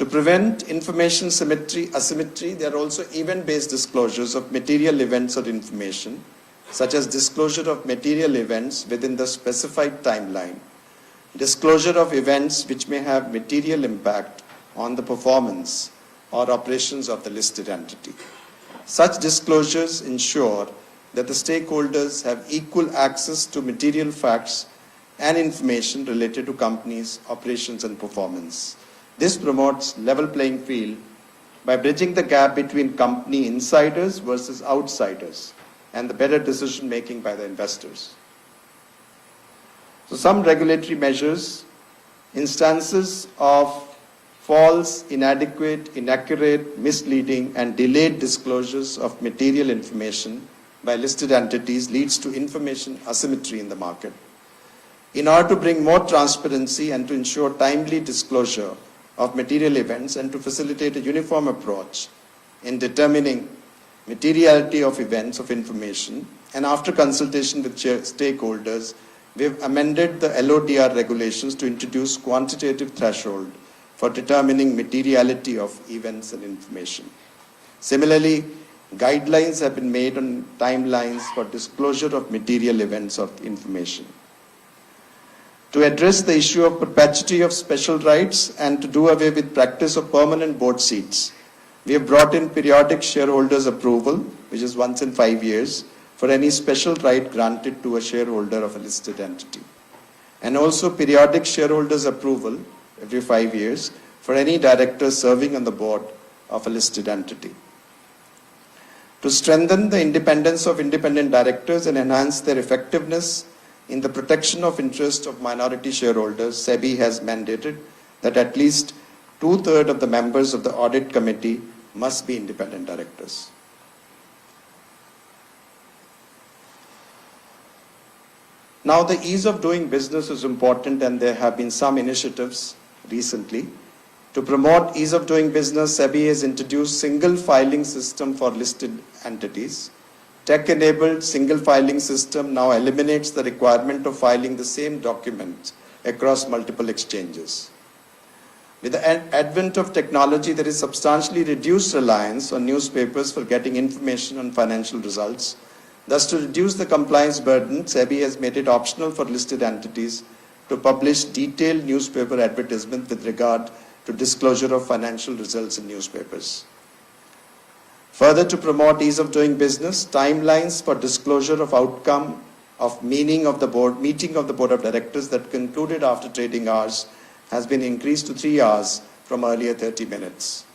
To prevent information asymmetry, there are also event-based disclosures of material events or information, such as disclosure of material events within the specified timeline, disclosure of events which may have material impact on the performance or operations of the listed entity. Such disclosures ensure that the stakeholders have equal access to material facts and information related to companies' operations and performance. This promotes level playing field by bridging the gap between company insiders versus outsiders and the better decision making by the investors. So some regulatory measures, instances of false, inadequate, inaccurate, misleading and delayed disclosures of material information by listed entities leads to information asymmetry in the market. In order to bring more transparency and to ensure timely disclosure of material events and to facilitate a uniform approach in determining materiality of events of information, and after consultation with stakeholders, we have amended the LODR regulations to introduce quantitative threshold for determining materiality of events and information. Similarly, guidelines have been made on timelines for disclosure of material events or information. To address the issue of perpetuity of special rights and to do away with practice of permanent board seats, we have brought in periodic shareholders approval, which is once in 5 years, for any special right granted to a shareholder of a listed entity. And also periodic shareholders approval every 5 years for any director serving on the board of a listed entity. To strengthen the independence of independent directors and enhance their effectiveness in the protection of interests of minority shareholders, SEBI has mandated that at least 2/3 of the members of the audit committee must be independent directors. Now, the ease of doing business is important, and there have been some initiatives recently. To promote ease of doing business, SEBI has introduced single filing system for listed entities. Tech-enabled single filing system now eliminates the requirement of filing the same document across multiple exchanges. With the advent of technology, there is substantially reduced reliance on newspapers for getting information on financial results. Thus, to reduce the compliance burden, SEBI has made it optional for listed entities to publish detailed newspaper advertisement with regard to disclosure of financial results in newspapers. Further, to promote ease of doing business, timelines for disclosure of outcome of meeting of the board of directors that concluded after trading hours has been increased to 3 hours from earlier 30 minutes.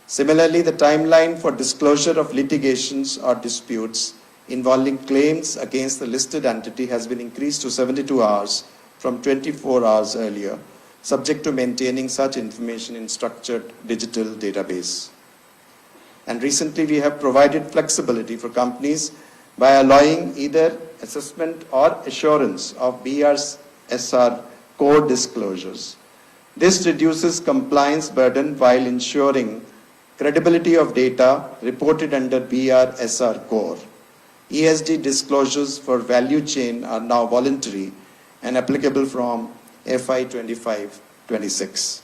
Similarly, the timeline for disclosure of litigations or disputes involving claims against the listed entity has been increased to 72 hours from 24 hours earlier, subject to maintaining such information in structured digital database. And recently, we have provided flexibility for companies by allowing either assessment or assurance of BRSR core disclosures. This reduces compliance burden while ensuring credibility of data reported under BRSR core. ESG disclosures for value chain are now voluntary and applicable from FY 25-26.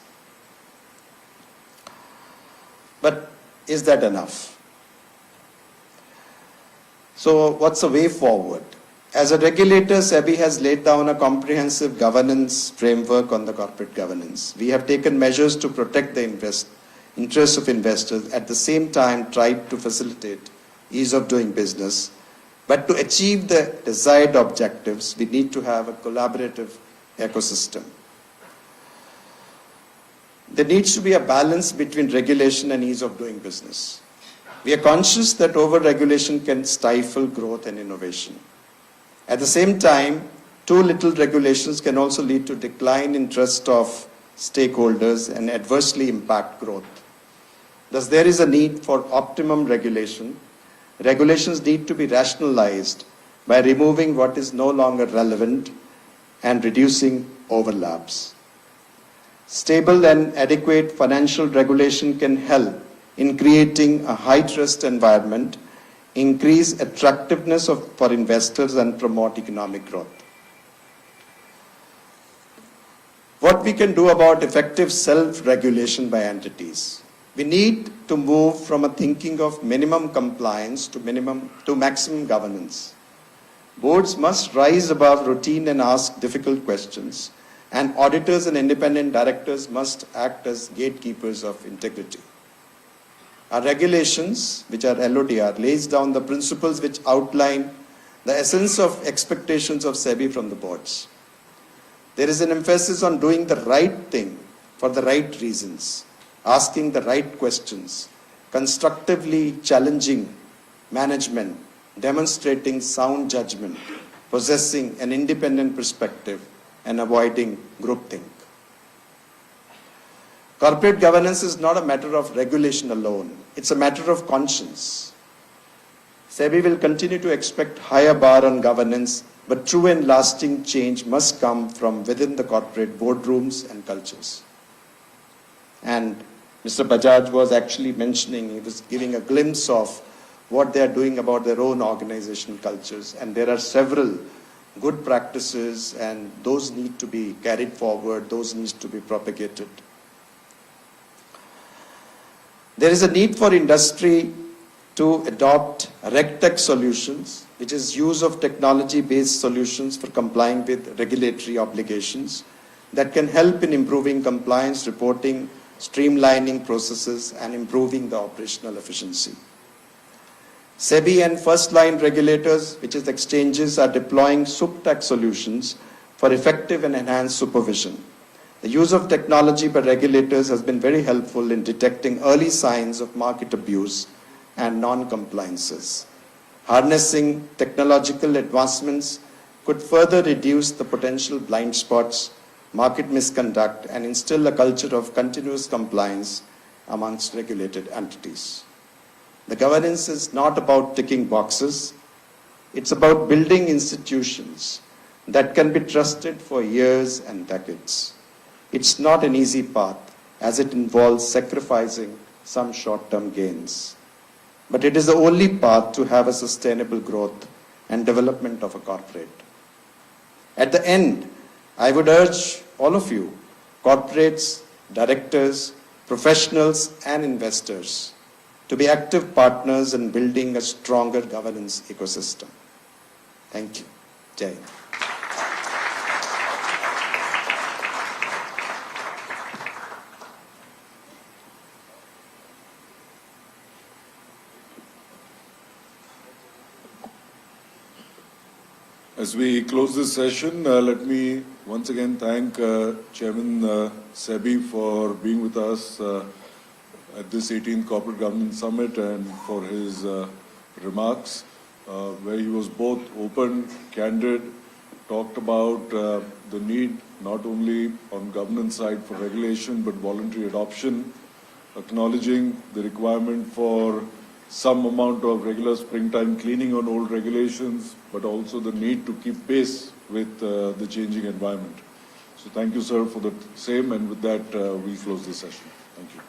But is that enough? So what's the way forward? As a regulator, SEBI has laid down a comprehensive governance framework on the corporate governance. We have taken measures to protect the interests of investors, at the same time tried to facilitate ease of doing business. But to achieve the desired objectives, we need to have a collaborative ecosystem. There needs to be a balance between regulation and ease of doing business. We are conscious that over-regulation can stifle growth and innovation. At the same time, too little regulations can also lead to decline in trust of stakeholders and adversely impact growth. Thus, there is a need for optimum regulation. Regulations need to be rationalized by removing what is no longer relevant and reducing overlaps. Stable and adequate financial regulation can help in creating a high-trust environment, increase attractiveness for investors, and promote economic growth. What we can do about effective self-regulation by entities. We need to move from a thinking of minimum compliance to maximum governance. Boards must rise above routine and ask difficult questions, and auditors and independent directors must act as gatekeepers of integrity. Our regulations, which are LODR, lays down the principles which outline the essence of expectations of SEBI from the boards. There is an emphasis on doing the right thing for the right reasons, asking the right questions, constructively challenging management, demonstrating sound judgment, possessing an independent perspective, and avoiding groupthink. Corporate governance is not a matter of regulation alone. It's a matter of conscience. SEBI will continue to expect higher bar on governance, but true and lasting change must come from within the corporate boardrooms and cultures. And Mr. Bajaj was actually mentioning, he was giving a glimpse of what they are doing about their own organizational cultures. And there are several good practices, and those need to be carried forward, those need to be propagated. There is a need for industry to adopt RegTech solutions, which is use of technology-based solutions for complying with regulatory obligations that can help in improving compliance reporting, streamlining processes, and improving the operational efficiency. SEBI and first-line regulators, which is exchanges, are deploying SupTech solutions for effective and enhanced supervision. The use of technology by regulators has been very helpful in detecting early signs of market abuse and non-compliances. Harnessing technological advancements could further reduce the potential blind spots, market misconduct, and instill a culture of continuous compliance amongst regulated entities. The governance is not about ticking boxes. It's about building institutions that can be trusted for years and decades. It's not an easy path, as it involves sacrificing some short-term gains. But it is the only path to have a sustainable growth and development of a corporate. At the end, I would urge all of you, corporates, directors, professionals, and investors, to be active partners in building a stronger governance ecosystem. Thank you. Jai Hind. As we close this session, let me once again thank Chairman SEBI for being with us at this 18th Corporate Governance Summit and for his remarks, where he was both open, candid, talked about the need not only on governance side for regulation but voluntary adoption, acknowledging the requirement for some amount of regular springtime cleaning on old regulations, but also the need to keep pace with the changing environment. So thank you, sir, for the same, and with that, we close this session. Thank you.